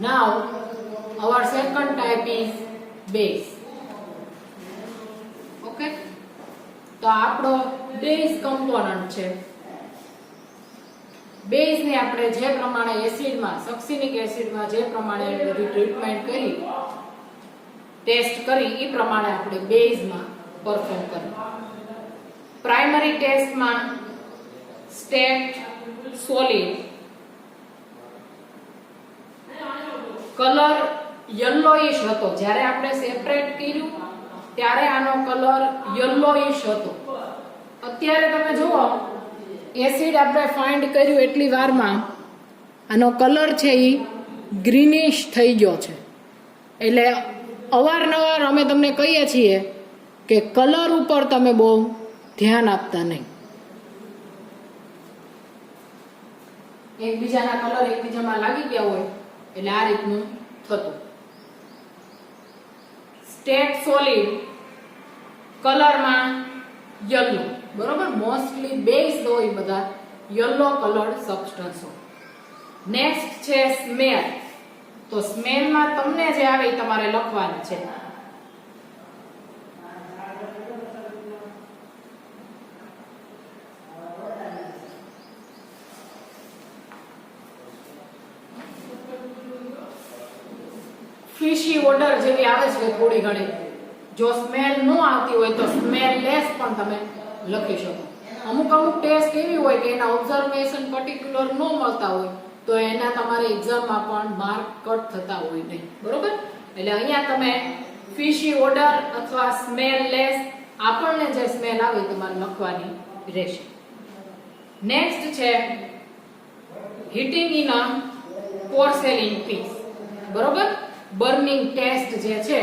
Now our second type is base. Okay, તો આપણો base component છે. બેઝ ને આપણે જે પ્રમાણે એસિડમાં સક્સિનિક એસિડમાં જે પ્રમાણે બધી ટ્રીટમેન્ટ કરી ટેસ્ટ કરી એ પ્રમાણે આપણે બેઝમાં પરફોર્મ કરવું. પ્રાઇમરી ટેસ્ટમાં સ્ટેટ સોલિડ કલર યલોઇશ હતો. જ્યારે આપણે સેપરેટ કર્યું ત્યારે આનો કલર યલોઇશ હતો. અત્યારે તમે જુઓ એસિડ આપણે ફાઇન્ડ કર્યું એટલી વારમાં આનો કલર છે એ ગ્રીનિશ થઈ ગયો છે. એટલે અવારનવાર અમે તમને કહીએ છીએ કે કલર ઉપર તમે બહુ ધ્યાન આપતા નહીં. એકબીજાના કલર એકબીજામાં લાગી ગયા હોય એટલે આ રીતનું થતું. સ્ટેટ સોલિડ કલરમાં યલો, બરોબર. મોસ્ટલી બેઝ હોય બધા યલો કલર્ડ સબસ્ટન્સ હોય. નેક્સ્ટ છે સ્મેલ. તો સ્મેલમાં તમને જે આવે એ તમારે લખવાનું છે. ફિશી ઓડર જેવી આવે છે થોડી ઘણી. જો સ્મેલ ન આવતી હોય તો સ્મેલ લેસ પણ તમે લખી શકો. અમુક ટેસ્ટ એવી હોય કે એના ઓબ્ઝર્વેશન પર્ટિક્યુલર ન મળતા હોય તો એના તમારે એક્ઝામમાં પણ માર્ક કટ થતા હોય નહીં, બરોબર. એટલે અહીંયા તમે ફિશી ઓડર અથવા સ્મેલ લેસ આપણને જે સ્મેલ આવે તમારે લખવાની રહેશે. નેક્સ્ટ છે heating in a porcelain piece, બરોબર. બર્નિંગ ટેસ્ટ જે છે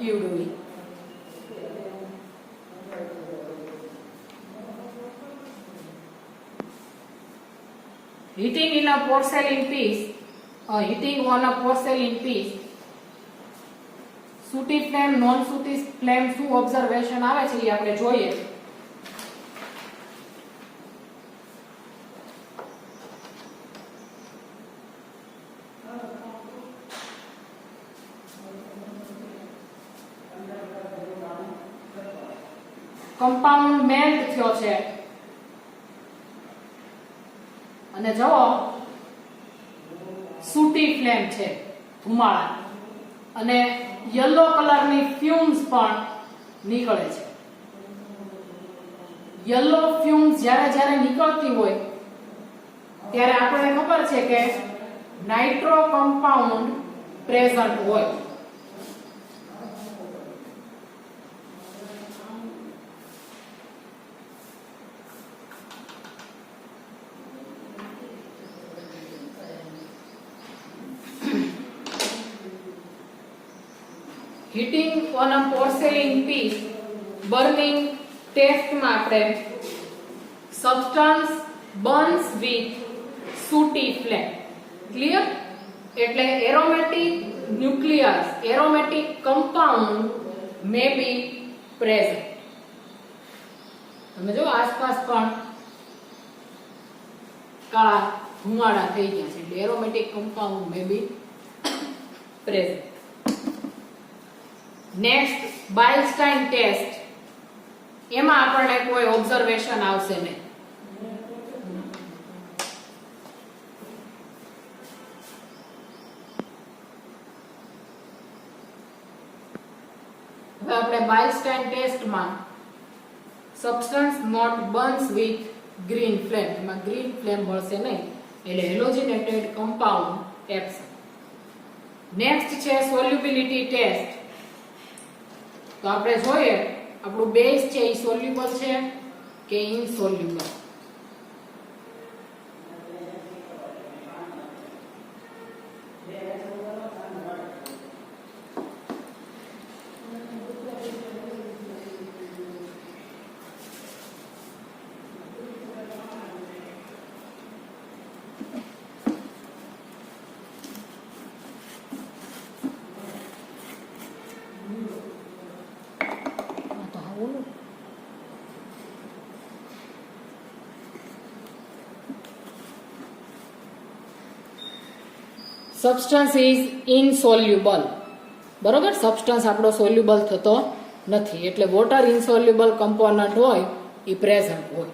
યુડુઈ. heating in a porcelain piece, heating on a porcelain piece, sooty flame non sooty flame શું ઓબ્ઝર્વેશન આવે છે એ આપણે જોઈએ. કમ્પાઉન્ડ મેલ્ટ થયો છે અને જો સૂટી ફ્લેમ છે ધુમાડા અને યલો કલરની ફ્યુમ્સ પણ નીકળે છે. યલો ફ્યુમ્સ જ્યારે નીકળતી હોય ત્યારે આપણને ખબર છે કે નાઇટ્રો કમ્પાઉન્ડ પ્રેઝન્ટ હોય. Heating on a porcelain piece burning ટેસ્ટમાં આપણે substance burns with sooty flame. Clear? એટલે aromatic nucleus aromatic compound may be present. તમે જો આસપાસ પણ કાળા ધુમાડા થઈ ગયા છે એટલે aromatic compound may be present. Next Beilstein test. એમાં આપણને કોઈ ઓબ્ઝર્વેશન આવશે નહીં. હવે આપણે બાઇલસ્ટાઇન ટેસ્ટમાં substance not burns with green flame, એમાં ગ્રીન ફ્લેમ મળશે નહીં એટલે હેલોજિનેટેડ કમ્પાઉન્ડ એબ્સન્ટ. નેક્સ્ટ છે સોલ્યુબિલિટી ટેસ્ટ. તો આપણે જોઈએ આપણું બેઝ છે એ સોલ્યુબલ છે કે ઇનસોલ્યુબલ. Substance is ઇનસોલ્યુબલ. બરોબર, સબસ્ટન્સ આપણો સોલ્યુબલ થતો નથી, એટલે વોટર ઇનસોલ્યુબલ કમ્પોનન્ટ હોય એ પ્રેઝન્ટ હોય.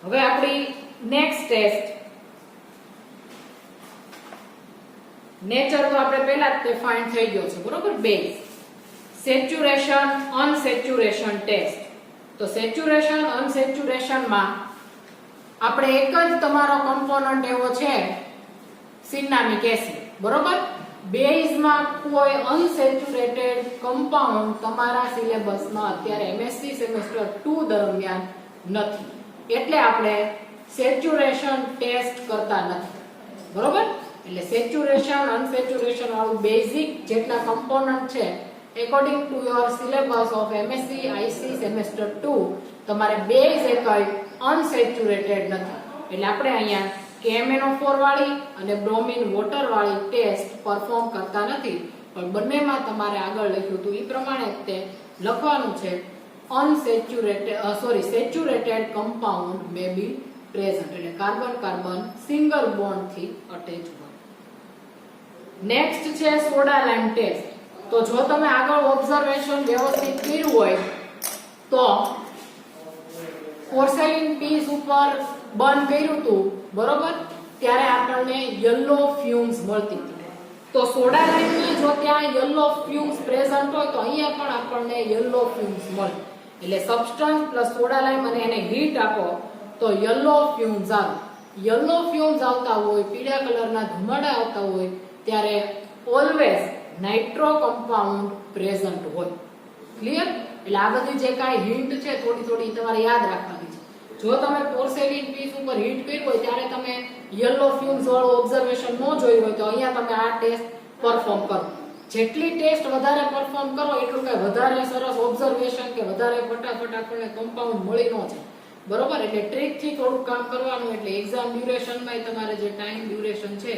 હવે આપણી નેક્સ્ટ ટેસ્ટ, નેચર તો આપણે પહેલા જ તે ફાઇન્ડ થઈ ગયો છે, બરોબર. Base, saturation unsaturation test. તો સેચ્યુરેશન અનસેચ્યુરેશન માં આપણે એક જ તમારો કમ્પોનન્ટ એવો છે સિનામિક એસિડ, બરોબર. બેઝમાં કોઈ અનસેચ્યુરેટેડ કમ્પાઉન્ડ તમારા સિલેબસમાં અત્યારે એમએસસી સેમેસ્ટર 2 દરમિયાન નથી, એટલે આપણે સેચ્યુરેશન ટેસ્ટ કરતા નથી, બરોબર. એટલે સેચ્યુરેશન અનસેચ્યુરેશન વાળું બેઝિક જેટલા કમ્પોનન્ટ છે according to your syllabus of MSc IC semester 2 તમારે બેઝ એકય અનસેચ્યુરેટેડ નથી, એટલે આપણે અહીંયા KMnO4 વાળી અને બ્રોમિન વોટર વાળી ટેસ્ટ પરફોર્મ કરતા નથી, પણ બંનેમાં તમારે આગળ લખ્યું હતું એ પ્રમાણે તે લખવાનું છે saturated compound may be present, એટલે કાર્બન કાર્બન સિંગલ બોન્ડ થી અટેચ હોય. નેક્સ્ટ છે સોડા લાઇમ ટેસ્ટ. તો જો તમે આગળ ઓબ્ઝર્વેશન વ્યવસ્થિત કર્યું હોય તો પોર્સેલિન પીસ ઉપર બર્ન કર્યું હતું, બરોબર, ત્યારે આપણને યલો ફ્યુમ્સ મળતી હતી. તો સોડા લાઇમમાં જો ત્યાં યલો ફ્યુમ્સ પ્રેઝન્ટ હોય તો અહીંયા પણ આપણને યલો ફ્યુમ્સ મળે, એટલે સબસ્ટન્સ પ્લસ સોડા લાઇમ અને એને હીટ આપો તો યલો ફ્યુમ્સ આવે. યલો ફ્યુમ્સ આવતા હોય, પીળા કલરના ધુમાડા આવતા હોય ત્યારે ઓલવેઝ નાઇટ્રો કમ્પાઉન્ડ પ્રેઝન્ટ હોય. ક્લિયર? એટલે આ બધી જે કાંઈ હિન્ટ છે થોડી તમારે યાદ રાખવાની છે. જો તમે પોર્સેલિન પીસ ઉપર હીટ કર્યું હોય ત્યારે તમે યલો ફ્યુમ્સ વાળું ઓબ્ઝર્વેશન ન જોયું હોય તો અહીંયા તમે આ ટેસ્ટ પરફોર્મ કરો. જેટલી ટેસ્ટ વધારે પરફોર્મ કરો એટલું કે વધારે સરસ ઓબ્ઝર્વેશન કે વધારે ફટાફટ આપણને કમ્પાઉન્ડ મળી ન જાય, બરોબર. એટલે ટ્રીક થી થોડું કામ કરવાનું, એટલે એક્ઝામ ડ્યુરેશનમાં તમારે જે ટાઈમ ડ્યુરેશન છે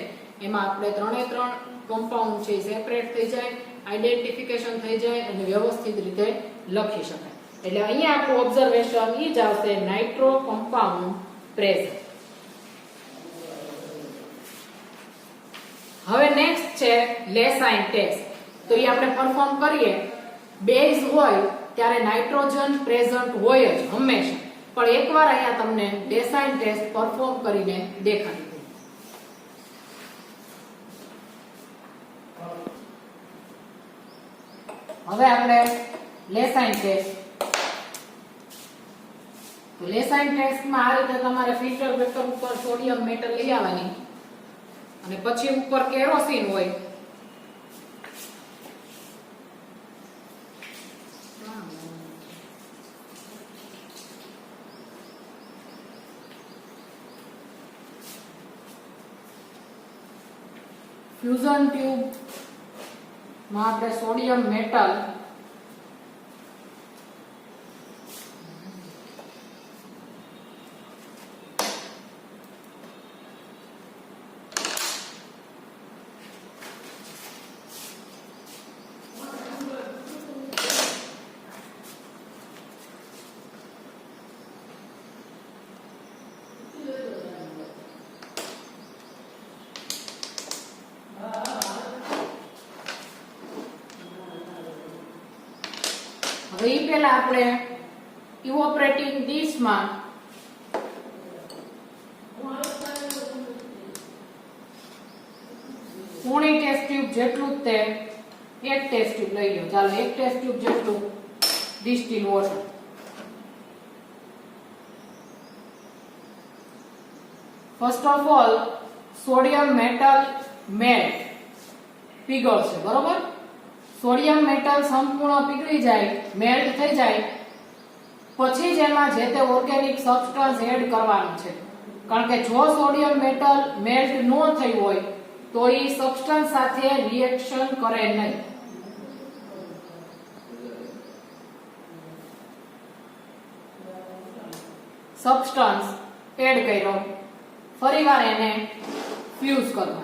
એમાં આપણે 3 કમ્પાઉન્ડ છે સેપરેટ થઈ જાય, આઈડેન્ટિફિકેશન થઈ જાય અને વ્યવસ્થિત રીતે લખી શકાય. એટલે અહીંયા આપણું ઓબ્ઝર્વેશન ઈ જ આવશે નાઇટ્રો કમ્પાઉન્ડ પ્રેઝન્ટ. હવે નેક્સ્ટ છે લેસાઇન ટેસ્ટ. તો એ આપણે પરફોર્મ કરીએ. બેઝ હોય ત્યારે નાઇટ્રોજન પ્રેઝન્ટ હોય જ હંમેશા, પણ એકવાર અહીંયા તમને લેસાઇન ટેસ્ટ પરફોર્મ કરીને દેખાડી. હવે આપણે લેસાઇન ટેસ્ટ. તો લેસાઇન ટેસ્ટમાં આ રીતે તમારે ફિલ્ટર પેપર ઉપર સોડિયમ મેટલ લઈ આવવાની અને પછી ઉપર કેરોસીન હોય. ફ્યુઝન ટ્યુબ માં આપણે સોડિયમ મેટલ હવે એ પહેલા આપણે ઇવોપરેટિંગ ડીશમાં પોણી ટેસ્ટ ટ્યુબ જેટલું જ તે એક ટેસ્ટ ટ્યુબ લઈ લો. ચાલો એક ટેસ્ટ ટ્યુબ જેટલું distil water. First of all sodium metal melt પીગળશે, બરોબર. સોડિયમ મેટલ સંપૂર્ણ પીગળી જાય, મેલ્ટ થઈ જાય પછી જ એમાં જે તે ઓર્ગેનિક સબસ્ટન્સ એડ કરવાનું છે, કારણ કે જો સોડિયમ મેટલ મેલ્ટ ન થઈ હોય તો એ સબસ્ટન્સ સાથે રિએક્શન કરે નહીં. સબસ્ટન્સ એડ કર્યો, ફરીવાર એને ફ્યુઝ કરવાનો.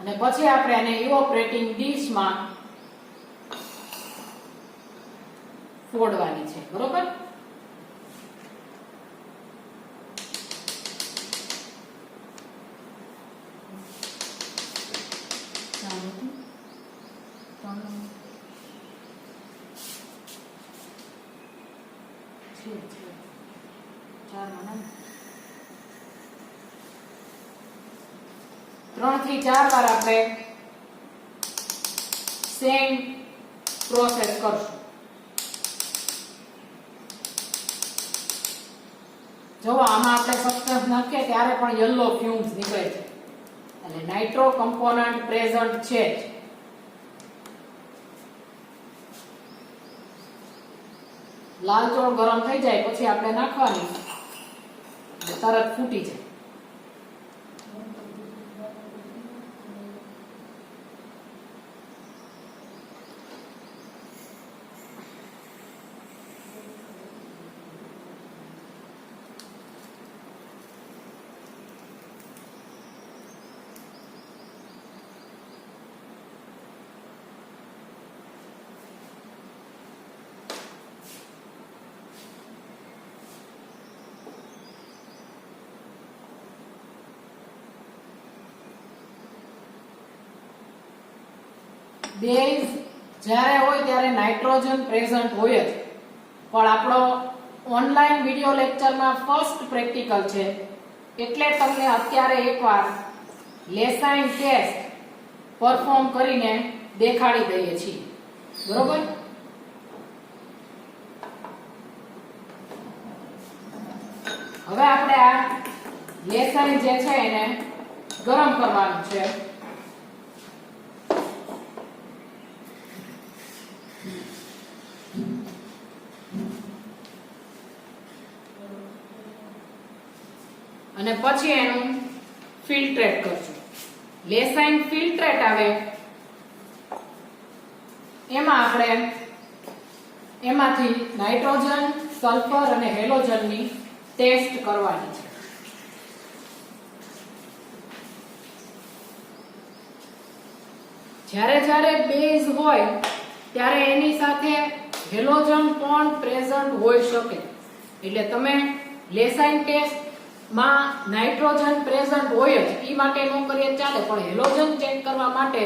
અને પછી આપણે એને ઇવોપરેટિંગ ડીશમાં ફોડવાની છે, બરોબર? ત્રણ થી ચાર વાર આપણે સેમ પ્રોસેસ કરશું. જો આમાં આપણે સબસ્ટન્સ નાખીએ ત્યારે પણ યલો ફ્યુમ્સ નીકળે છે, એટલે નાઇટ્રો કમ્પોનન્ટ પ્રેઝન્ટ છે જ. લાલ ચોળ ગરમ થઈ જાય પછી આપણે નાખવાની, તરત ફૂટી જાય. બેઝ જ્યારે હોય ત્યારે નાઇટ્રોજન પ્રેઝન્ટ હોય જ, પણ આપણો ઓનલાઈન વિડિયો લેક્ચરમાં ફર્સ્ટ પ્રેક્ટિકલ છે એટલે તમને અત્યારે એકવાર લેસાઇન ટેસ્ટ પરફોર્મ કરીને દેખાડી દઈએ છીએ, બરોબર? હવે આપણે આ લેસાઇન જે છે એને ગરમ કરવાનું છે. અને પછી એનું ફિલ્ટ્રેટ કરશું. લેસાઇન ફિલ્ટ્રેટ આવે એમાં આપણે એમાંથી નાઇટ્રોજન, સલ્ફર અને હેલોજનની ટેસ્ટ કરવાની છે. જ્યારે જ્યારે બેઝ હોય ત્યારે એની સાથે હેલોજન પણ પ્રેઝન્ટ હોઈ શકે, એટલે તમે લેસાઇન ટેસ્ટ માં નાઇટ્રોજન પ્રેઝન્ટ હોય જ ઈ માટે ન કરીએ ચાલે, પણ હેલોજન ચેક કરવા માટે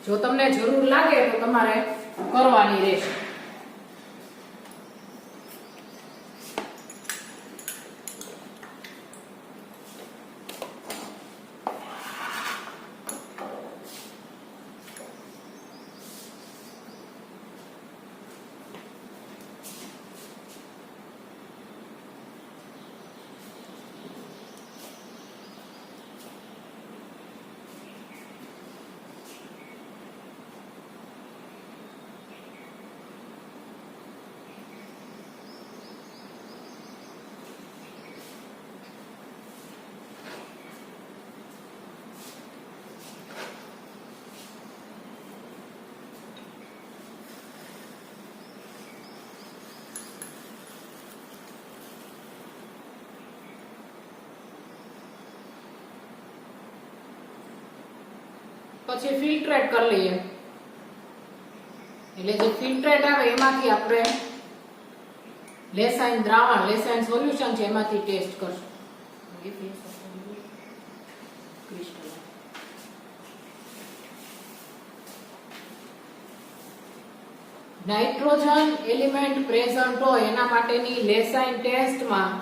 જો તમને જરૂર લાગે તો તમારે કરવાની રહેશે. પછી ફિલ્ટ્રેટ કરી લઈએ, એટલે જે ફિલ્ટ્રેટ આવે એમાંથી આપણે લેસાઇન દ્રાવણ, લેસાઇન સોલ્યુશન છે એમાંથી ટેસ્ટ કરશું. નાઇટ્રોજન એલિમેન્ટ પ્રેઝન્ટ હોય એના માટેની લેસાઇન ટેસ્ટમાં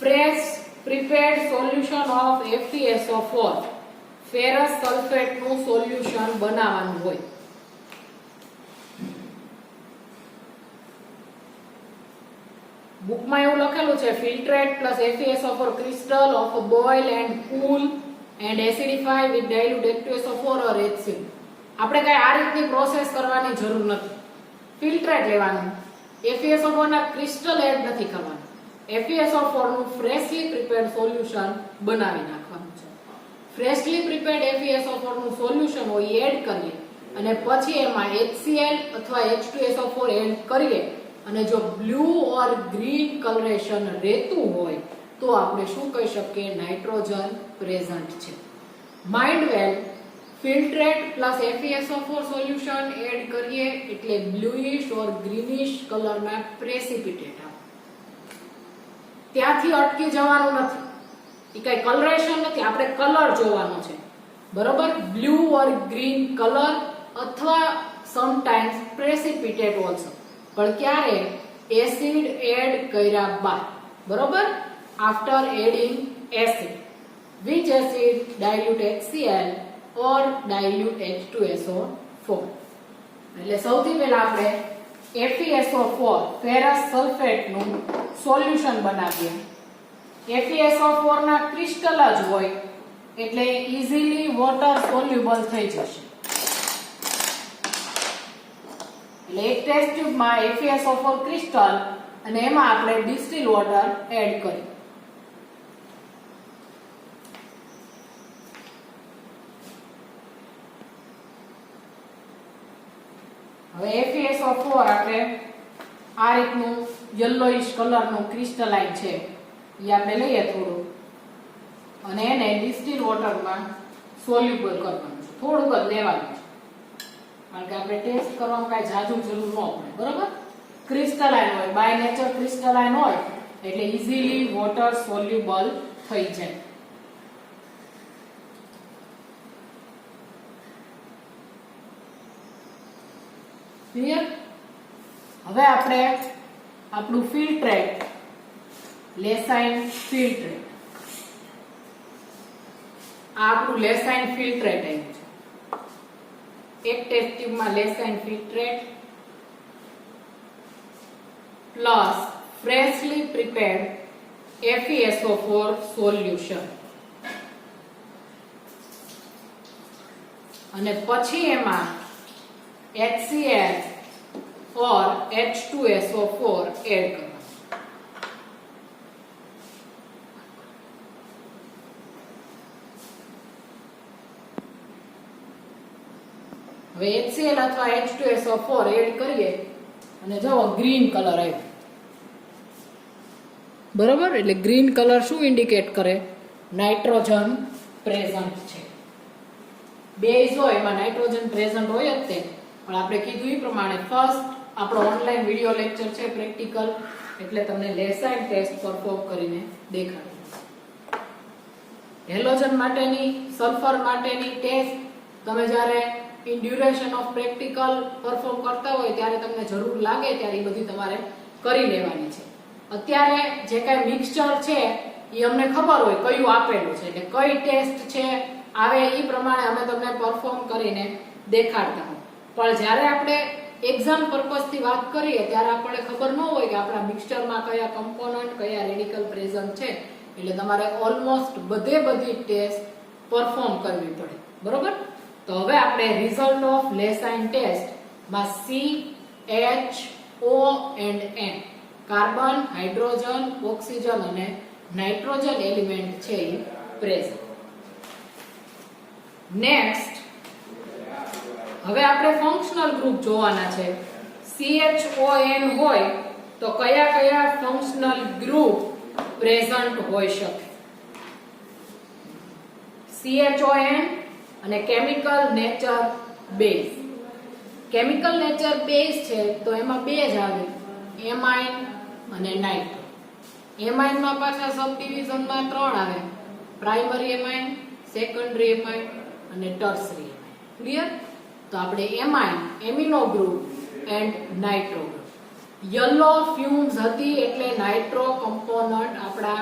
fresh prepared solution of FeSO4 ferrous sulphate નું સોલ્યુશન બનાવવાનું હોય. બુકમાં એવું લખેલું છે ફિલ્ટ્રેટ plus FeSO4 crystal of boil and cool and acidify with dilute H2SO4 or HCl. આપણે કઈ આ રીતની પ્રોસેસ કરવાની જરૂર નથી. ફિલ્ટ્રેટ લેવાનું, FeSO4 ના ક્રિસ્ટલ એડ નથી કરવાનું, FeSO4 નું ફ્રેશલી પ્રિપેર્ડ સોલ્યુશન બનાવી નાખવાનું છે. ફ્રેશલી પ્રિપેર્ડ FeSO4 નું સોલ્યુશન હોય એડ કરીએ અને પછી એમાં HCl અથવા H2SO4 એડ કરીએ અને જો બ્લુ ઓર ગ્રીન કલરેશન રહેતું હોય તો આપણે શું કહી શકીએ? નાઇટ્રોજન પ્રેઝન્ટ છે. માઇન્ડ વેલ ફિલ્ટ્રેટ પ્લસ FeSO4 સોલ્યુશન એડ કરીએ એટલે બ્લુઇશ ઓર ગ્રીનિશ કલરના પ્રેસિપિટેટ આવે. ત્યાંથી અટકી જવાનું નથી, એ કઈ કલરેશન નથી, આપણે કલર જોવાનો છે. બરોબર, બ્લુ ઓર ગ્રીન કલર અથવા સમટાઈમ્સ પ્રેસિપિટેટ ઓલ્સો, પણ ક્યારે? એસિડ એડ કર્યા બાદ. બરોબર, after adding acid, which acid dilute HCl or dilute H2SO4. એટલે સૌથી પહેલા આપણે FeSO4 ફેરસ સલ્ફેટ નું સોલ્યુશન બનાવીએ. FeSO4 ના ક્રિસ્ટલ જ હોય એટલે ઈઝીલી વોટર સોલ્યુબલ થઈ જશે. એટલે એક ટેસ્ટ ટ્યુબમાં FeSO4 ક્રિસ્ટલ અને એમાં આપણે ડિસ્ટિલ વોટર એડ કરીએ. હવે FeSO4 આપણે આ રીતનું યલોઇશ કલરનું ક્રિસ્ટલાઇન છે એ આપણે લઈએ થોડું અને એને ડિસ્ટિલ વોટરમાં સોલ્યુબલ કરવાનું છે. થોડુંક જ લેવાનું છે કારણ કે આપણે ટેસ્ટ કરવામાં કાંઈ જાજુ જરૂર ન પડે. બરોબર, ક્રિસ્ટલાઇન હોય, બાય નેચર ક્રિસ્ટલાઇન હોય એટલે ઈઝીલી વોટર સોલ્યુબલ થઈ જાય. ક્લિયર? હવે આપણે આપણું ફિલ્ટ્રેટ, લેસાઇન ફિલ્ટ્રેટ, આ આપણું લેસાઇન ફિલ્ટ્રેટ આવ્યું છે. એક ટેસ્ટ ટ્યુબમાં Lassaigne filtrate plus freshly prepared FeSO4 solution અને પછી એમાં HCl or H2SO4 એડ કરવાનું. હવે HCl અથવા H2SO4 એડ કરીએ અને જો ગ્રીન કલર આવ્યો. બરોબર, એટલે ગ્રીન કલર શું ઇન્ડિકેટ કરે? નાઇટ્રોજન પ્રેઝન્ટ છે. બેઝ હોય એમાં નાઇટ્રોજન પ્રેઝન્ટ હોય જ તે, પણ આપણે કીધું એ પ્રમાણે ફર્સ્ટ આપણો ઓનલાઈન વિડિયો લેક્ચર છે પ્રેક્ટિકલ, એટલે તમને લેસાઇન ટેસ્ટ પરફોર્મ કરીને દેખાડું. હેલોજન માટેની, સલ્ફર માટેની ટેસ્ટ તમે જ્યારે in duration of practical perform કરતા હોય ત્યારે તમને જરૂર લાગે ત્યારે એ બધી તમારે કરી લેવાની છે. અત્યારે જે કાંઈ મિક્સચર છે એ અમને ખબર હોય કયું આપેલું છે, એટલે કઈ ટેસ્ટ છે આવે એ પ્રમાણે અમે તમને પરફોર્મ કરીને દેખાડતા હોય. પણ જ્યારે આપણે એક્ઝામ પર્પઝથી વાત કરીએ ત્યારે આપણને ખબર ન હોય કે આપણા મિક્સચરમાં કયા કમ્પોનન્ટ, કયા રેડિકલ પ્રેઝન્ટ છે, એટલે તમારે ઓલમોસ્ટ બધી ટેસ્ટ પરફોર્મ કરવી પડે. બરોબર, તો હવે આપણે રિઝલ્ટ ઓફ લેસાઇન ટેસ્ટ માં C, H, O and N carbon, hydrogen, oxygen અને નાઇટ્રોજન એલિમેન્ટ છે એ પ્રેઝન્ટ. નેક્સ્ટ હવે આપણે ફંક્શનલ ગ્રુપ જોવાના છે. CHON હોય તો કયા કયા ફંક્શનલ ગ્રુપ પ્રેઝન્ટ હોઈ શકે? CHON અને chemical nature base. Chemical nature base છે તો એમાં બે જ આવે, એમાઇન અને નાઇટ્રો. એમાઇનમાં પાછા સબ ડિવિઝનમાં 3 આવે, પ્રાઇમરી એમાઇન, સેકન્ડરી એમાઇન અને ટર્સરી એમાઇન. ક્લિયર? તો આપણે amine, amino group and nitro group. Yellow fumes હતી એટલે નાઇટ્રો કમ્પોનન્ટ આપણા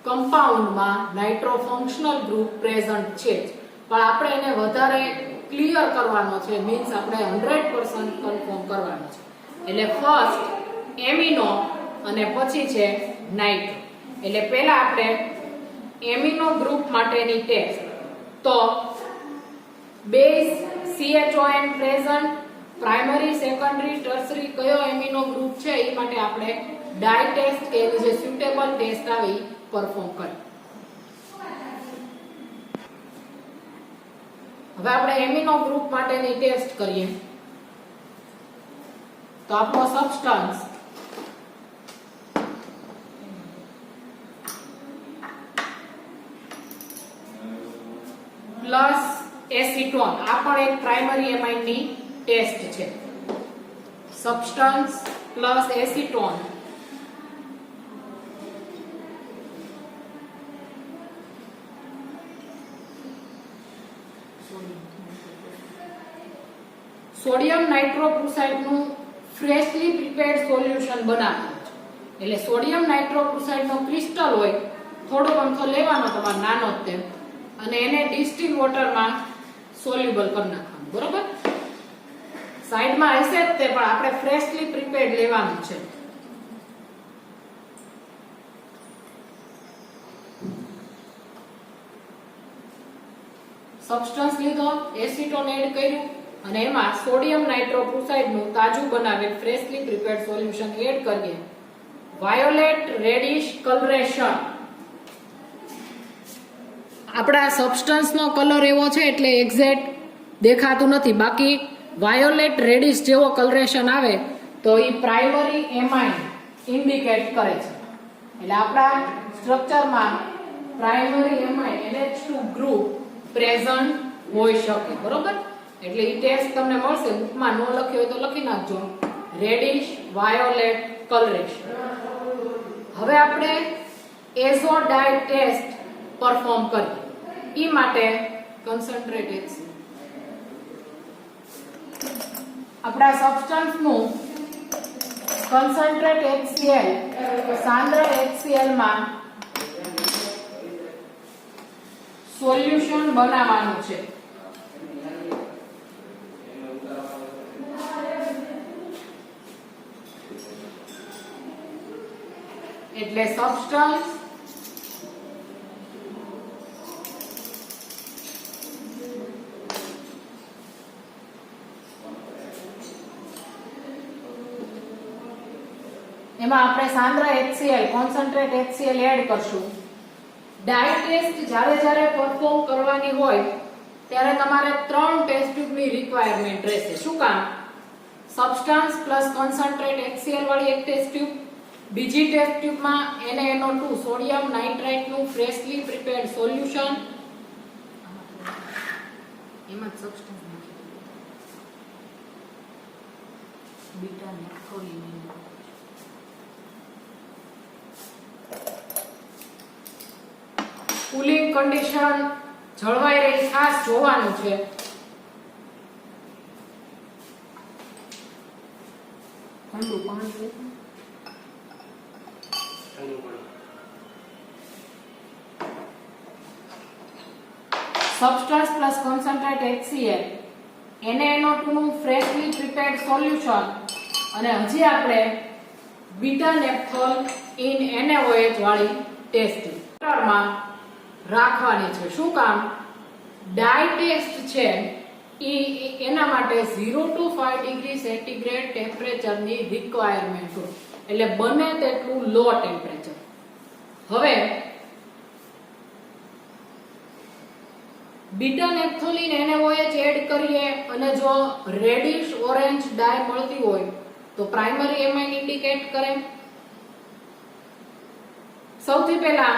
કમ્પાઉન્ડમાં નાઇટ્રો ફંક્શનલ ગ્રુપ પ્રેઝન્ટ છે જ, પણ આપણે એને વધારે ક્લિયર કરવાનો છે, મીન્સ આપણે 100% કન્ફર્મ કરવાનો છે. એટલે ફર્સ્ટ એમિનો અને પછી છે નાઇટ્રો. એટલે પહેલા આપણે એમિનો ગ્રુપ માટેની ટેસ્ટ, તો base CHON present, primary, secondary, tertiary કયો એમિનો ગ્રુપ છે એ માટે આપણે ડાઈ ટેસ્ટ કે જે સુટેબલ ટેસ્ટ આવી પરફોર્મ કરી. હવે આપણે એમિનો ગ્રુપ માટેની ટેસ્ટ કરીએ. તો આપણો સબસ્ટન્સ પ્લસ એસીટોન, આ પણ એક પ્રાઇમરી એમાઇનની ટેસ્ટ છે. સબસ્ટન્સ પ્લસ એસીટોન સોડિયમ નાઇટ્રોક્લોરાઇડ નું ફ્રેશલી પ્રિપેર્ડ સોલ્યુશન બનાવવાનું છે. એટલે સોડિયમ નાઇટ્રોક્લોરાઇડ નો ક્રિસ્ટલ હોય, થોડો અમથો લેવાનો તમારે નાનો જ તેમ, અને એને ડિસ્ટિલ વોટરમાં સોલ્યુબલ કરી નાખવાનું. બરોબર, સાઈડમાં હશે જ તે, પણ આપણે ફ્રેશલી પ્રિપેર્ડ લેવાનું છે. સબસ્ટન્સ લીધો, એસીટોન એડ કર્યું અને એમાં સોડિયમ નાઇટ્રોક્લોરાઇડ નું તાજું બનાવેલ ફ્રેશલી પ્રિપેર્ડ સોલ્યુશન એડ કરીએ. Violet reddish coloration. આપણા સબસ્ટન્સ નો કલર એવો છે એટલે એક્ઝેક્ટ દેખાતું નથી, બાકી વાયોલેટ રેડિશ જેવો કલરેશન આવે તો એ પ્રાઇમરી એમાઇન ઇન્ડિકેટ કરે છે. એટલે આપણા સ્ટ્રક્ચરમાં primary amine NH2 group present હોઈ શકે. બરોબર, એટલે એ ટેસ્ટ તમને મળશે. બુકમાં નો લખ્યો હોય તો લખી નાખજો, રેડિશ વાયોલેટ કલરેશન. હવે આપણે એઝો ડાઈ ટેસ્ટ પરફોર્મ કરીએ. ઈ માટે કન્સન્ટ્રેટ HCl, આપણા સબસ્ટન્સ નું કન્સન્ટ્રેટ HCl, સાંદ્ર HCl માં સોલ્યુશન બનાવવાનું છે. એટલે સબસ્ટન્સ એમાં આપણે સાંદ્ર HCl, કોન્સન્ટ્રેટ HCl એડ કરશું. ડાઈ ટેસ્ટ જ્યારે પરફોર્મ કરવાની હોય ત્યારે તમારે 3 ટેસ્ટ ટ્યુબની રિક્વાયરમેન્ટ રહેશે. શું કામ? સબસ્ટન્સ પ્લસ કોન્સન્ટ્રેટ HCl વાળી એક ટેસ્ટ ટ્યુબ, બીજી ટેસ્ટ ટ્યુબમાં NaNO2 સોડિયમ નાઇટ્રાઇટ નું ફ્રેશલી પ્રિપેર્ડ સોલ્યુશન, એમાં સબસ્ટન્સ બીટા નેફ્થોલિન. કુલિંગ કન્ડિશન જળવાઈ રહી ખાસ જોવાનું છે. ઠંડુ પાણી substance plus concentrate HCl, NaNO2 નું ફ્રેશલી પ્રિપેર્ડ સોલ્યુશન અને હજી આપણે બીટા નેપ્થોલ ઇન NaOH વાળી ટેસ્ટ માં રાખવાની છે. શું કામ? ડાઈ ટેસ્ટ છે એના માટે 0 to 5 ડિગ્રી સેન્ટીગ્રેડ ટેમ્પરેચરની રિક્વાયરમેન્ટ હોય, એટલે બને તેટલું લો ટેમ્પરેચર. હવે બીટા નેપ્થોલિન NaOH એડ કરીએ અને જો રેડિશ ઓરેન્જ ડાય મળતી હોય તો પ્રાઇમરી એમાઇન ઇન્ડિકેટ કરે. સૌથી પહેલા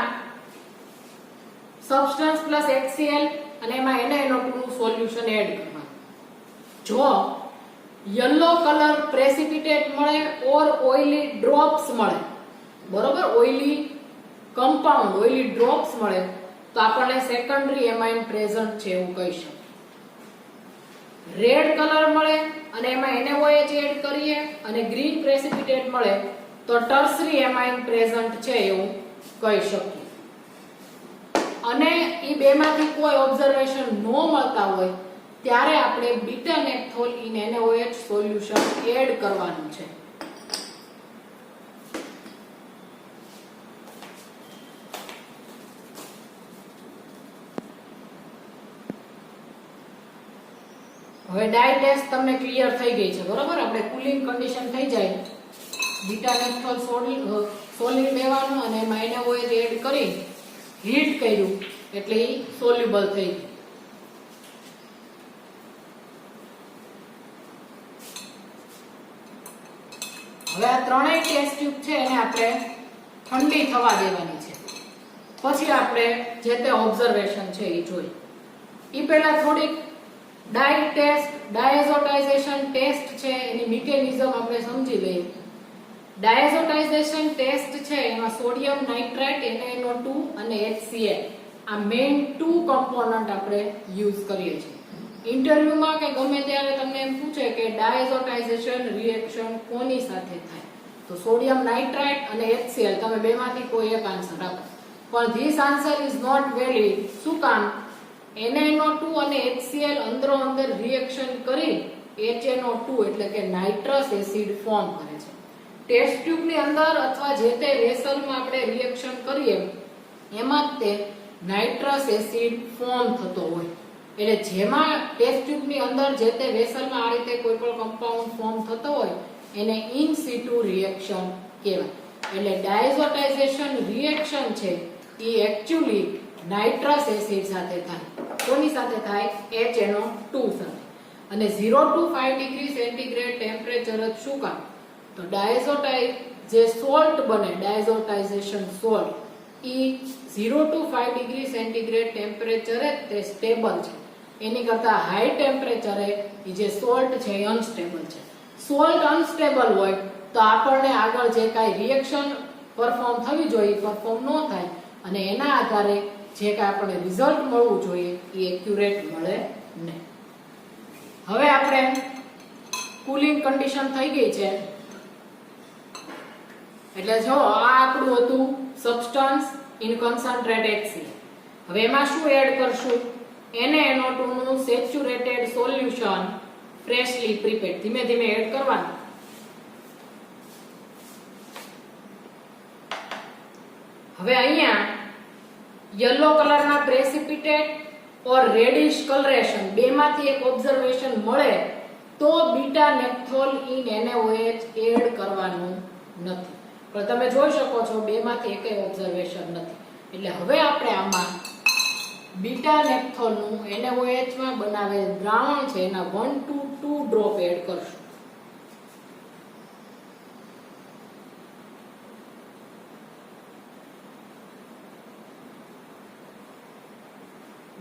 સબસ્ટન્સ પ્લસ HCl અને એમાં NaNO2 નું સોલ્યુશન એડ કરવાનું. જો યલો કલર પ્રેસિપિટેટ મળે ઓર ઓઇલી ડ્રોપ્સ મળે, બરોબર, ઓઇલી કમ્પાઉન્ડ, ઓઇલી ડ્રોપ્સ મળે તો આપણને સેકન્ડરી એમાઇન પ્રેઝન્ટ છે એવું કહી શકીએ. રેડ કલર મળે અને એમાં NaOH એડ કરીએ અને ગ્રીન પ્રેસિપિટેટ મળે તો ટર્સરી એમાઇન પ્રેઝન્ટ છે એવું કહી શકીએ. અને એ બેમાંથી કોઈ ઓબ્ઝર્વેશન નો મળતા હોય ત્યારે આપણે beta naphthol in NaOH solution add કરવાનું છે. હવે ડાઈ ટેસ્ટ તમને ક્લિયર થઈ ગઈ છે, બરોબર. આપણે કુલિંગ કન્ડિશન થઈ જાય, બીટા નેપ્થોલ સોલિડ લેવાનું અને એમાં NaOH એડ કરી હીટ કર્યું એટલે એ સોલ્યુબલ થઈ ગયું. હવે આ ત્રણેય ટેસ્ટ ટ્યુબ છે એને આપણે ઠંડી થવા દેવાની છે, પછી આપણે જે તે ઓબ્ઝર્વેશન છે એ જોઈ. ઈ પહેલા થોડીક ડાયઝોટાઇઝેશન ટેસ્ટ છે એની મિકેનિઝમ આપણે સમજી લઈએ. ડાયઝોટાઇઝેશન ટેસ્ટ છે એમાં સોડિયમ નાઇટ્રાઇટ NaNO2 અને HCl આ મેઇન ટુ કમ્પોનન્ટ આપણે યુઝ કરીએ છીએ. ઇન્ટરવ્યુમાં કે ગમે ત્યારે તમને એમ પૂછે કે ડાયઝોટાઇઝેશન રિએક્શન કોની સાથે થાય, તો સોડિયમ નાઇટ્રાઇટ અને HCl તમે બેમાંથી કોઈ એક આન્સર આપો. પણ this answer is not valid. શું કામ? NaNO2 અને HCl અંદરો અંદર રિએક્શન કરી HNO2 એટલે કે નાઇટ્રસ એસિડ ફોર્મ કરે છે. ટેસ્ટ ટ્યુબની અંદર અથવા જે તે વેસલમાં આપણે રિએક્શન કરીએ એમાં તે નાઇટ્રસ એસિડ ફોર્મ થતો હોય. એટલે જેમાં ટેસ્ટ ટ્યુબની અંદર જે તે વેસલમાં આ રીતે કોઈ પણ કમ્પાઉન્ડ ફોર્મ થતો હોય એને ઇન સિટુ રિએક્શન કહેવાય. એટલે ડાયઝોટાઇઝેશન રિએક્શન છે એ એક્ચ્યુઅલી નાઇટ્રસ એસિડ સાથે થાય. કોની સાથે થાય? HNO2 સાથે. અને 0 to 5 ડિગ્રી સેન્ટીગ્રેડ ટેમ્પરેચર જ શું કામ? તો જે સોલ્ટ બને ડાયઝોટાઇઝેશન સોલ્ટ ઈ 0 to 5 ડિગ્રી સેન્ટીગ્રેડ ટેમ્પરેચરે તે સ્ટેબલ છે. એની કરતા હાઈ ટેમ્પરેચરે ઈ જે સોલ્ટ છે એ અનસ્ટેબલ છે. સોલ્ટ અનસ્ટેબલ હોય તો આપણને આગળ જે કાંઈ રિએક્શન પરફોર્મ થવી જોઈએ પરફોર્મ ન થાય અને એના આધારે જે કાંઈ આપણને રિઝલ્ટ મળવું જોઈએ એ એક્યુરેટ મળે નહીં. હવે આપણે કુલિંગ કન્ડિશન થઈ ગઈ છે. એટલે જો આ આપણું હતું સબસ્ટન્સ ઇન કન્સન્ટ્રેટ HCl. હવે એમાં શું એડ કરશું? NaNO2 નું સેચ્યુરેટેડ સોલ્યુશન ફ્રેશલી પ્રિપેર્ડ. ધીમે ધીમે એડ કરવાનું. હવે અહીંયા યલો કલરના પ્રેસિપિટેટ ઓર રેડિશ કલરેશન બેમાંથી એક ઓબ્ઝર્વેશન મળે તો beta naphthol in NaOH add કરવાનું નથી. પણ તમે જોઈ શકો છો બેમાંથી એકેય ઓબ્ઝર્વેશન નથી. એટલે હવે આપણે આમાં બીટા નેપ્થોલનું NaOH માં બનાવેલ દ્રાવણ છે એના 1 to 2 ડ્રોપ એડ કરશું.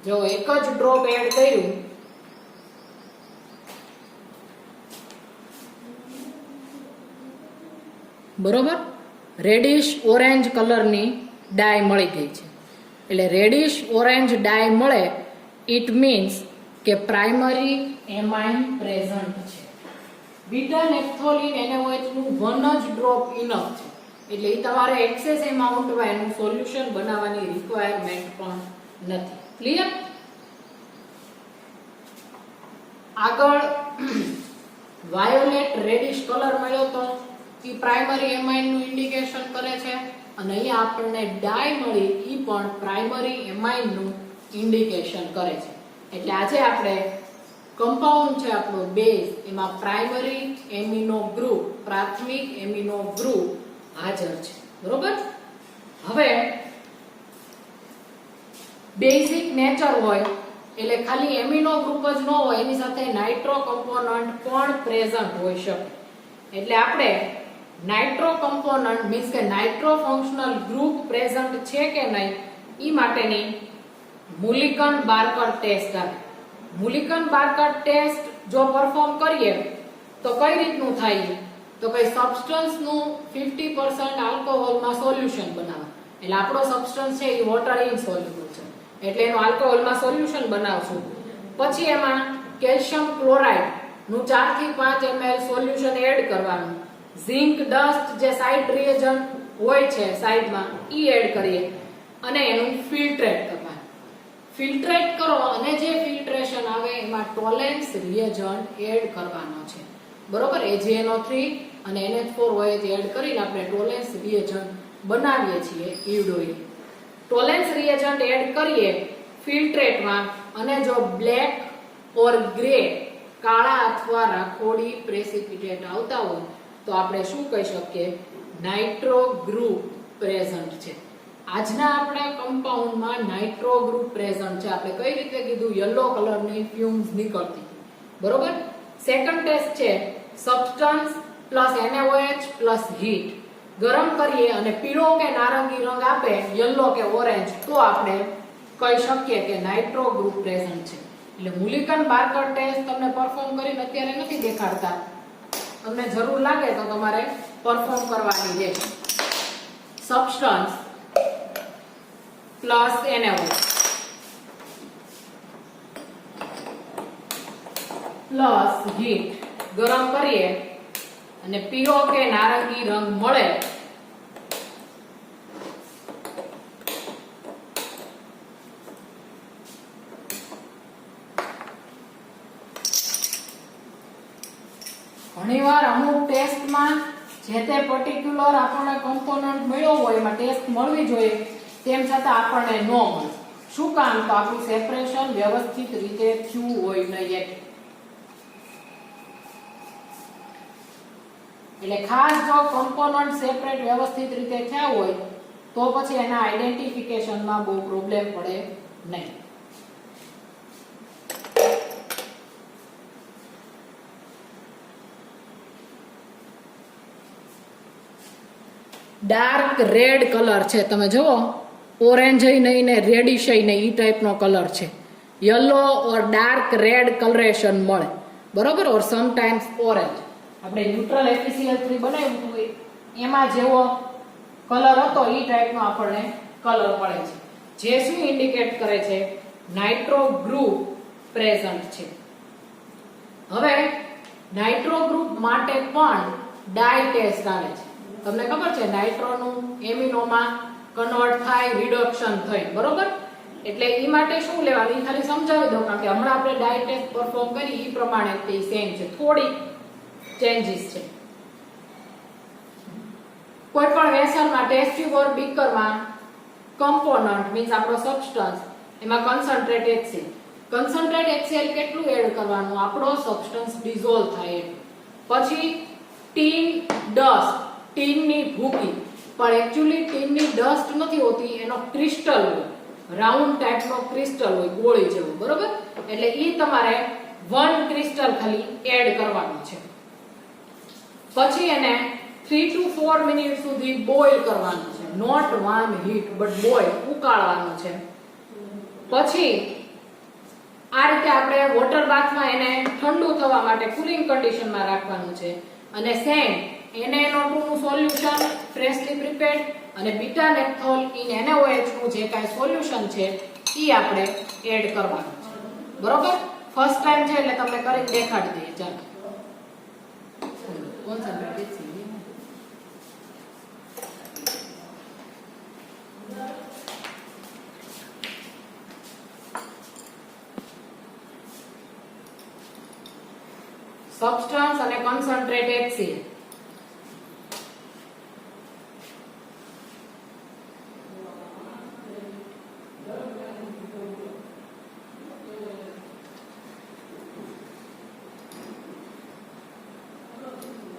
જો એક જ ડ્રોપ એડ કર્યું બરોબર, રેડિશ ઓરેન્જ કલરની ડાય મળી ગઈ છે. એટલે રેડિશ ઓરેન્જ ડાય મળે ઇટ મીન્સ કે પ્રાઇમરી એમાઇન પ્રેઝન્ટ છે. બીટા નેપ્થોલિન NaOH નું 1 જ ડ્રોપ ઇનફ છે. એટલે એ તમારે એક્સેસ એમાઉન્ટમાં એનું સોલ્યુશન બનાવવાની રિક્વાયરમેન્ટ પણ નથી. ક્લિયર? આગળ વાયોલેટ રેડિશ કલર મળ્યો તો એ પ્રાઇમરી એમાઇન નું ઇન્ડિકેશન કરે છે અને અહીંયા આપણને ડાય મળી એ પણ પ્રાઇમરી એમાઇન નું ઇન્ડિકેશન કરે છે. એટલે આજે આપણે કમ્પાઉન્ડ છે આપણો બેઝ એમાં પ્રાઇમરી એમિનો ગ્રુપ પ્રાથમિક એમિનો ગ્રુપ હાજર છે. બરોબર? હવે બેઝિક નેચર હોય એટલે ખાલી એમિનો ગ્રુપ જ ન હોય એની સાથે નાઇટ્રો કમ્પોનન્ટ પણ પ્રેઝન્ટ હોઈ શકે. એટલે આપણે નાઇટ્રો કમ્પોનન્ટ મીન્સ કે નાઇટ્રો ફંક્શનલ ગ્રુપ પ્રેઝન્ટ છે કે નહીં ઈ માટેની મુલિકન બાર્કર ટેસ્ટ આવે. મુલિકન બાર્કર ટેસ્ટ જો પરફોર્મ કરીએ તો કઈ રીતનું થાય? તો કઈ સબસ્ટન્સ નું 50% આલ્કોહોલમાં સોલ્યુશન બનાવવા. એટલે આપણો સબસ્ટન્સ છે એ વોટર ઇનસોલ્યુબલ છે એટલે એનું આલ્કોહોલમાં સોલ્યુશન બનાવશું. પછી એમાં કેલ્શિયમ ક્લોરાઇડ નું 4 થી 5 ml સોલ્યુશન એડ કરવાનું. ઝિંક ડસ્ટ જે સાઇડ રિએજન્ટ હોય છે સાઇડમાં ઈ એડ કરીએ અને એનું ફિલ્ટ્રેટ કરવાનું. ફિલ્ટ્રેટ કરો અને જે ફિલ્ટ્રેશન આવે એમાં ટોલેન્સ રિએજન્ટ એડ કરવાનો છે. બરોબર? AgNO3 અને NH4OH એડ કરીને આપણે ટોલેન્સ રિએજન્ટ બનાવીએ છીએ ઈવડોઈ. ટોલેન્સ રિએજન્ટ એડ કરીએ ફિલ્ટ્રેટમાં અને જો બ્લેક ઓર ગ્રે કાળા અથવા રાખોડી પ્રેસિપિટેટ આવતા હોય તો આપણે શું કહી શકીએ? નાઇટ્રો ગ્રુપ પ્રેઝન્ટ છે. આજના આપણા કમ્પાઉન્ડમાં નાઇટ્રો ગ્રુપ પ્રેઝન્ટ છે. આપણે કઈ રીતે કીધું? યલો કલરની ફ્યુમ્સ નીકળતી. બરોબર? સેકન્ડ ટેસ્ટ છે substance plus NaOH plus heat. ગરમ કરીએ અને પીળો કે નારંગી રંગ આપે યલો કે ઓરેન્જ તો આપણે કહી શકીએ કે નાઇટ્રો ગ્રુપ પ્રેઝન્ટ છે. એટલે મુલિકન બાર્કર ટેસ્ટ તમને પરફોર્મ કરીને અત્યારે નથી દેખાડતા, તમને જરૂર લાગે તો તમારે પરફોર્મ કરવાની રહેશે. Substance plus NaOH plus heat ગરમ કરીએ અને પીળો કે નારંગી રંગ મળે ઘણીવાર અમુક ટેસ્ટમાં જે તે પર્ટિક્યુલર આપણને કમ્પોનન્ટ મળ્યો હોય એમાં ટેસ્ટ મળવી જોઈએ, તેમ છતાં આપણને ન મળે. શું કામ? તો આપણું સેપરેશન વ્યવસ્થિત રીતે થયું હોય નહીં. એટલે ખાસ જો કમ્પોનન્ટ સેપરેટ વ્યવસ્થિત રીતે થયા હોય તો પછી એના આઈડેન્ટિફિકેશનમાં બહુ પ્રોબ્લેમ પડે નહીં. ડાર્ક રેડ કલર છે, તમે જુઓ ઓરેન્જ નહીં ને રેડિશ નહીં, એ ટાઈપનો કલર છે. યલો ઓર ડાર્ક રેડ કલરેશન મળે, બરોબર. ઓર સમટાઈમ્સ ઓરેન્જ. આપણે ન્યુટ્રલ FeCl3 બનાવ્યું હતું એમાં જેવો કલર હતો એ ટાઈપનો આપણને કલર મળે છે, જે શું ઇન્ડિકેટ કરે છે? નાઇટ્રો ગ્રુપ પ્રેઝન્ટ છે. હવે નાઇટ્રો ગ્રુપ માટે પણ ડાય ટેસ્ટ આવે છે. તમને ખબર છે નાઇટ્રોનું એમિનોમાં કન્વર્ટ થાય, રિડક્શન થાય, બરોબર. એટલે એ માટે શું લેવાનું એ ખાલી સમજાવી દઉં, કારણ કે હમણાં આપણે ડાય ટેસ્ટ પરફોર્મ કરી એ પ્રમાણે તે સેમ છે, થોડી ચેન્જીસ છે. કોઈ પણ વેસલમાં ટેસ્ટ ટ્યુબ ઓર બીકરમાં કમ્પોનન્ટ મીન્સ આપણો સબસ્ટન્સ, એમાં કન્સન્ટ્રેટ HCl. કન્સન્ટ્રેટ HCl કેટલું એડ કરવાનું? આપણો સબસ્ટન્સ ડિઝોલ્વ થાય. પછી ટીન ડસ્ટ, ટીનની ભૂકી, પણ એક્ચ્યુઅલી ટીનની ડસ્ટ નથી હોતી, એનો ક્રિસ્ટલ હોય, રાઉન્ડ ટાઈપનો ક્રિસ્ટલ હોય, ગોળી જેવું, બરોબર. એટલે ઈ તમારે 1 ક્રિસ્ટલ ખાલી એડ કરવાનું છે. પછી એને 3 to 4 મિનિટ સુધી બોઇલ કરવાનું છે. Not warm heat but boil, ઉકાળવાનું છે. પછી આ રીતે આપણે વોટર બાથમાં એને ઠંડુ થવા માટે કુલિંગ કન્ડિશનમાં રાખવાનું છે. અને સેમ NaNO2 નું સોલ્યુશન ફ્રેશલી પ્રિપેર્ડ અને બીટા નેપ્થોલ ઇન NaOH નું જે કાંઈ સોલ્યુશન છે ઈ આપણે એડ કરવાનું છે, બરોબર. ફર્સ્ટ ટાઈમ છે એટલે તમને કરીને દેખાડી દઈએ. ચાલો કોન્સન્ટ્રેટ સબસ્ટન્સ અને કન્સન્ટ્રેટ HCl.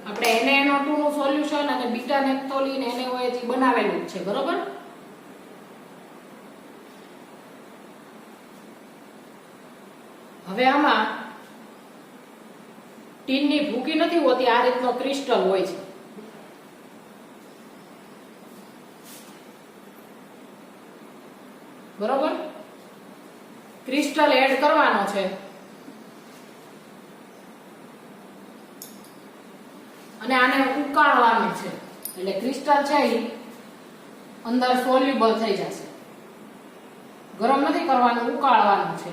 આપણે NaNO2 નું સોલ્યુશન અને બીટા નેપ્થોલિન NaOH બનાવેલું છે, બરોબર. હવે આમાં ટીનની ભૂકી નથી હોતી, આ રીતનો ક્રિસ્ટલ હોય છે, બરોબર. ક્રિસ્ટલ એડ કરવાનો છે અને આને ઉકાળવાનું છે. એટલે ક્રિસ્ટલ છે એ અંદર સોલ્યુબલ થઈ જશે. ગરમ નથી કરવાનું, ઉકાળવાનું છે.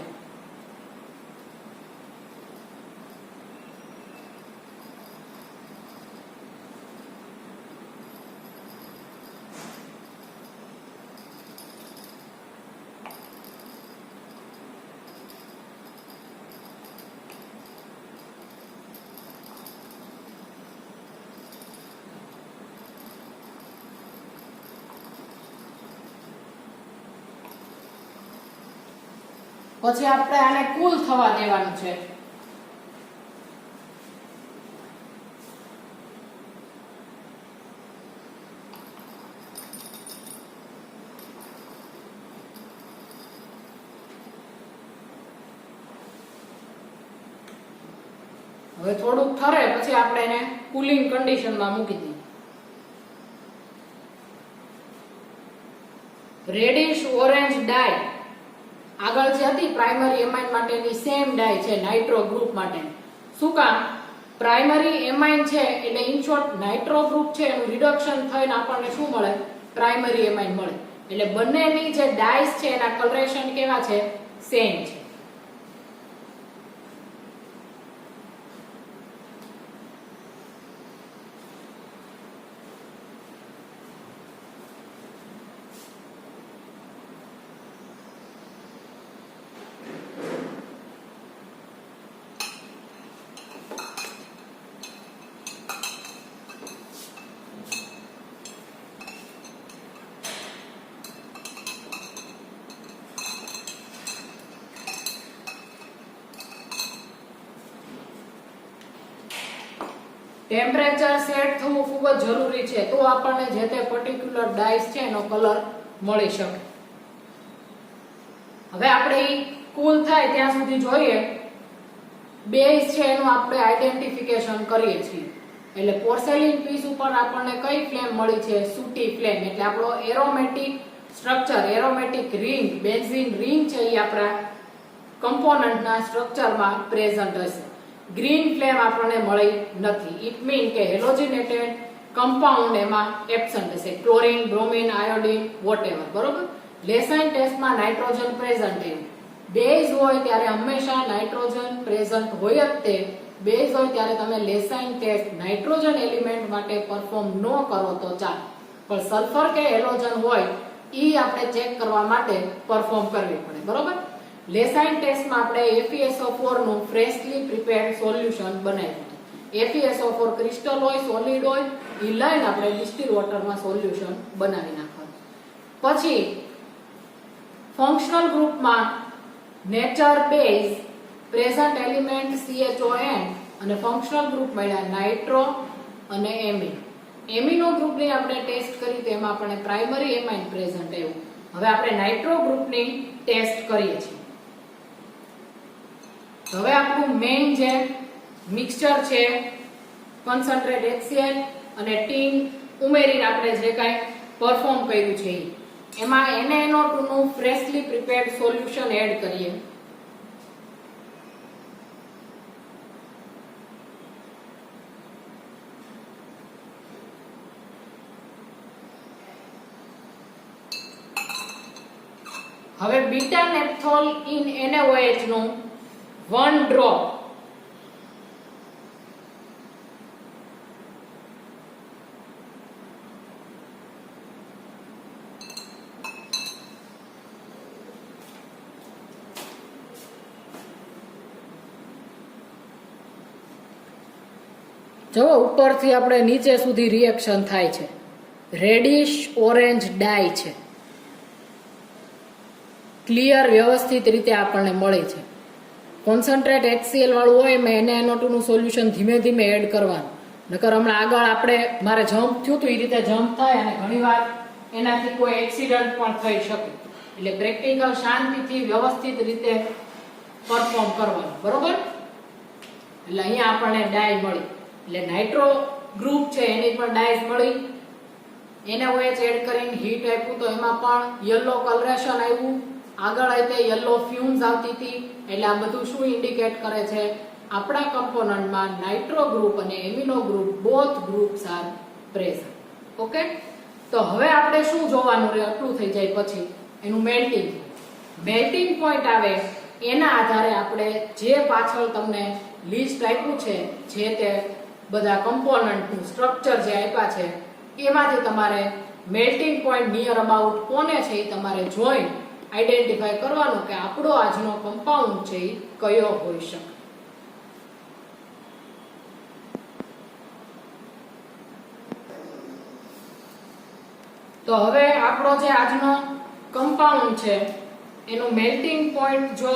પછી આપણે આને કૂલ થવા દેવાનું છે. હવે થોડુંક ઠરે પછી આપણે એને કુલિંગ કન્ડિશનમાં મૂકી દઈએ. રેડિશ ઓરેન્જ ડાય આગળ જે હતી પ્રાઇમરી એમાઇન માટેની સેમ ડાય છે નાઇટ્રો ગ્રુપ માટેની. શું કામ? પ્રાઇમરી એમાઇન છે એટલે ઇન શોર્ટ નાઇટ્રો ગ્રુપ છે એનું રિડક્શન થઈને આપણને શું મળે? પ્રાઇમરી એમાઇન મળે. એટલે બંનેની જે ડાયસ છે એના કલરેશન કેવા છે? સેમ છે. ટેમ્પરેચર સેટ થવું ખૂબ જ જરૂરી છે તો આપણને જે તે પર્ટિક્યુલર ડાઇસ છે એનો કલર મળી શકે. હવે આપણે કુલ થાય ત્યાં સુધી જોઈએ બેઝ છે એનું આપણે આઈડેન્ટિફિકેશન કરીએ છીએ. એટલે પોર્સેલિન પીસ ઉપર આપણને કઈ ફ્લેમ મળી છે? સૂટી ફ્લેમ. એટલે આપણો aromatic structure, aromatic ring, benzene ring છે એ આપણા કમ્પોનન્ટના સ્ટ્રક્ચરમાં પ્રેઝન્ટ હશે. ગ્રીન ફ્લેમ આપણને મળી નથી. ઇટ મીન કે હેલોજિનેટેડ કમ્પાઉન્ડ એમાં એબ્સન્ટ હશે. Chlorine, bromine, iodine, whatever. બરોબર? લેસાઇન ટેસ્ટમાં નાઇટ્રોજન પ્રેઝન્ટ છે. બેઝ હોય ત્યારે હંમેશા નાઇટ્રોજન પ્રેઝન્ટ હોય જ તે. બેઝ હોય ત્યારે તમે લેસાઇન ટેસ્ટ નાઇટ્રોજન એલિમેન્ટ માટે પરફોર્મ ન કરો તો ચાલે, પણ સલ્ફર કે હેલોજન હોય ઈ આપણે ચેક કરવા માટે પરફોર્મ કરવી પડે. બરોબર? લેસાઇન ટેસ્ટમાં આપણે FeSO4 નું ફ્રેશલી પ્રિપેર્ડ સોલ્યુશન બનાવ્યું. FeSO4 ક્રિસ્ટલ હોય, સોલિડ હોય, ઈ લઈને આપણે ડિસ્ટિલ વોટરમાં સોલ્યુશન બનાવી નાખવાનું. પછી ફંક્શનલ ગ્રુપમાં nature base present element CHON અને ફંક્શનલ ગ્રુપ મળ્યા નાઇટ્રો અને એમિન. એમિનો ગ્રુપની આપણે ટેસ્ટ કરી તેમાં આપણે પ્રાઇમરી એમાઇન પ્રેઝન્ટ આવ્યું. હવે આપણે નાઇટ્રો ગ્રુપની ટેસ્ટ કરીએ છીએ. હવે આપણું મેઇન જે મિક્સચર છે કોન્સન્ટ્રેટ HCl અને ટીન ઉમેરીને આપણે જે કાંઈ પરફોર્મ કર્યું છે એમાં NaNO2 નું ફ્રેશલી પ્રિપેર્ડ સોલ્યુશન એડ કરીએ. હવે બીટા નેપ્થોલ ઇન NaOH નું 1 ડ્રોપ જો ઉપરથી આપણે નીચે સુધી રિએક્શન થાય છે. રેડિશ ઓરેન્જ ડાય છે, ક્લિયર વ્યવસ્થિત રીતે આપણને મળે છે. કોન્સન્ટ્રેટ HCl વાળું હોય એમાં NaNO2 નું સોલ્યુશન ધીમે ધીમે એડ કરવાનું. નકર હમણાં આગળ આપણે મારે જમ્પ થયું હતું એ રીતે જમ્પ થાય અને ઘણીવાર એનાથી કોઈ એક્સિડન્ટ પણ થઈ શકે. એટલે પ્રેક્ટિકલ શાંતિથી વ્યવસ્થિત રીતે પરફોર્મ કરવાનું. બરોબર? એટલે અહીંયા આપણને ડાય મળી. એટલે નાઇટ્રો ગ્રુપ છે એની પણ ડાયસ મળી. NaOH એડ કરીને હીટ આપ્યું તો એમાં પણ યલો કલરેશન આવ્યું. આગળ అయితే યલો ફ્યુમ્સ આવતી હતી. એટલે આ બધું શું ઇન્ડિકેટ કરે છે? આપણા કમ્પોનન્ટમાં નાઇટ્રો ગ્રુપ અને amino group both groups are present. Okay? તો હવે આપણે શું જોવાનું રહે? આટલું થઈ જાય પછી એનું મેલ્ટિંગ. મેલ્ટિંગ પોઈન્ટ આવે એના આધારે આપણે જે પાછળ તમને લિસ્ટ આપ્યું છે જે તે બધા કમ્પોનન્ટનું સ્ટ્રક્ચર જે આપ્યા છે એમાંથી તમારે મેલ્ટિંગ પોઈન્ટ નિયર અબાઉટ કોને છે એ તમારે જોઈને આઈડેન્ટિફાઈ કરવાનું કે આપણો આજનો કમ્પાઉન્ડ છે એ કયો હોઈ શકે. તો હવે આપણો જે આજનો કમ્પાઉન્ડ છે એનું મેલ્ટિંગ પોઈન્ટ જો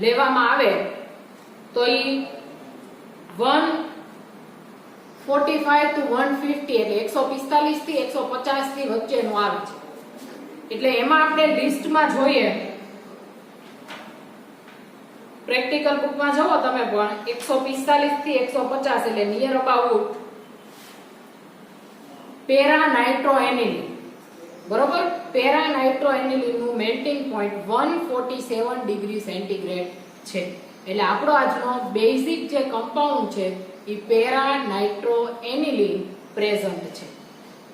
લેવામાં આવે તો એ 145 to 150 એટલે 145 થી 150 થી વચ્ચેનું આવે છે. એટલે એમાં આપણે લિસ્ટમાં જોઈએ, પ્રેક્ટિકલ બુકમાં જુઓ તમે પણ 145 થી 150 એટલે નિયર અબાઉટ પેરા નાઇટ્રોએનિલિન બરોબર. પેરા નાઇટ્રોએનિલિન નું મેલ્ટિંગ પોઈન્ટ 147 ડિગ્રી સેન્ટીગ્રેડ છે. એટલે આપણો આજનો બેઝિક જે કમ્પાઉન્ડ છે એ પેરા નાઇટ્રોએનિલિન પ્રેઝન્ટ છે.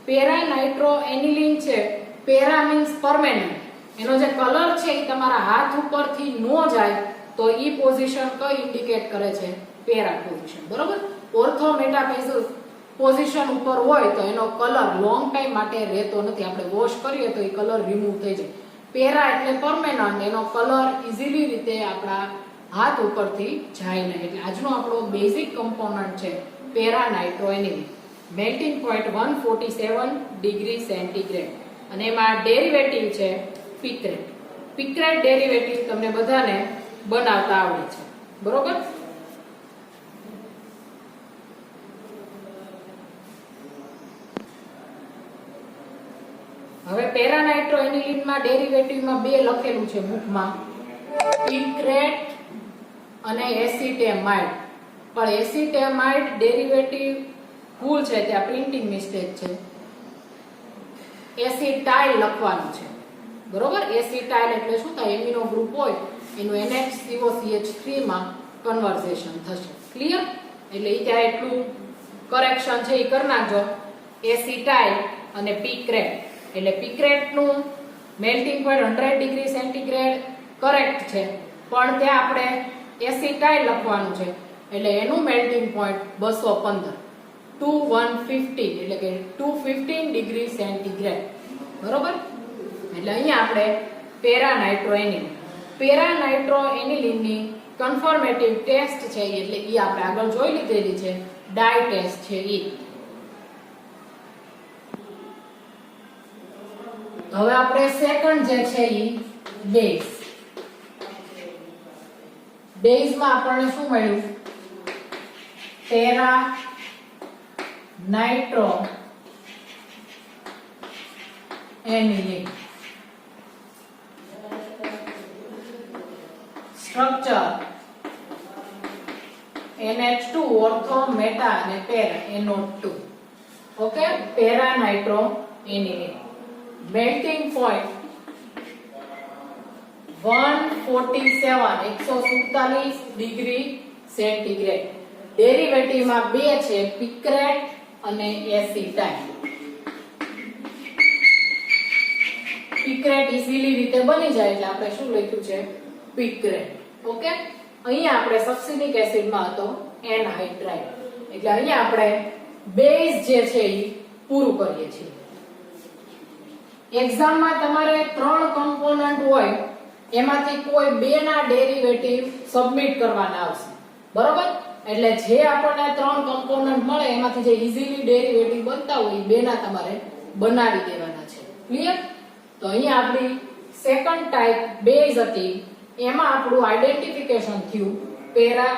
પેરા નાઇટ્રોએનિલિન છે, પેરા મીન્સ પરમેનન્ટ. એનો જે કલર છે એ તમારા હાથ ઉપરથી નો જાય તો ઈ પોઝિશન કઈ ઇન્ડિકેટ કરે છે? Para position. બરોબર. ઓર્થો મેટાફેઝલ પોઝિશન ઉપર હોય તો એનો કલર લોંગ ટાઈમ માટે રહેતો નથી. આપણે વોશ કરીએ તો એ કલર રિમૂવ થઈ જાય. પેરા એટલે પરમેનન્ટ, એનો કલર ઇઝીલી રીતે આપણા હાથ ઉપરથી જાય નહીં. એટલે આજનો આપણો બેઝિક કમ્પોનન્ટ છે para nitroaniline. Melting point 147 degree centigrade અને એમાં ડેરિવેટિવ છે પિક્રેટ. પિક્રેટ ડેરિવેટિવ તમને બધાને બનાવતા આવડે છે. બરોબર. હવે પેરા નાઇટ્રોએનિલિન માં ડેરિવેટિવમાં બે લખેલું છે બુકમાં, પિક્રેટ અને એસિટેમાઇડ. પણ એસિટેમાઇડ ડેરિવેટિવ ભૂલ છે, ત્યાં પ્રિન્ટિંગ મિસ્ટેક છે. એસિટાઇલ લખવાનું છે. બરોબર. એસિટાઇલ એટલે શું થાય? એમિનો ગ્રુપ હોય એનું NHCOCH3 માં કન્વર્ઝેશન થશે. ક્લિયર? એટલે ઈ ત્યાં એટલું કરેક્શન છે એ કરી નાખજો. એસિટાઇલ અને પિક્રેટ. એટલે પિક્રેટ નું melting point 100 degree centigrade correct છે, પણ ત્યાં આપણે એસિટાઇલ લખવાનું છે એટલે એનું મેલ્ટિંગ પોઈન્ટ 215 2150 એટલે કે 215 ડિગ્રી સેન્ટીગ્રેડ. બરોબર. એટલે અહીંયા આપણે પેરા નાઇટ્રોએનિલિન ની કન્ફર્મેટિવ ટેસ્ટ છે એટલે ઈ આપણે આગળ જોઈ લીધેલી છે. ડાઈ ટેસ્ટ છે ઈ. હવે આપણે સેકન્ડ જે છે ઈ બેઝ. બેઝ માં આપણને શું મળ્યું? Para nitroaniline. Structure NH2 ortho meta અને para NO2. Okay. Para nitroaniline. Melting point 147 degree centigrade. Derivative માં બે છે, પિક્રેટ અને એસિટાઇલ. પિક્રેટ ઇઝીલી રીતે બની જાય એટલે આપણે શું લખ્યું છે? પિક્રેટ. ઓકે. અહીંયા આપણે સબ્સિનિક એસિડ માં હતો એનહાઇડ્રાઇડ. એટલે અહીંયા આપણે બેઝ જે છે એ પૂરું કરીએ છીએ. એક્ઝામમાં તમારે 3 કમ્પોનન્ટ હોય એમાંથી કોઈ બે ના ડેરિવેટિવ સબમિટ કરવાના આવશે. બરોબર. એટલે જે આપણને 3 કમ્પોનન્ટ મળે એમાંથી જે ઇઝીલી ડેરિવેટિવ બનતા હોય બે ના તમારે બનાવી દેવાના છે. ક્લિયર? તો અહીંયા આપણી સેકન્ડ ટાઈપ બેઝ હતી, એમાં આપણું આઈડેન્ટિફિકેશન થયું પેરા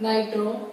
નાઇટ્રો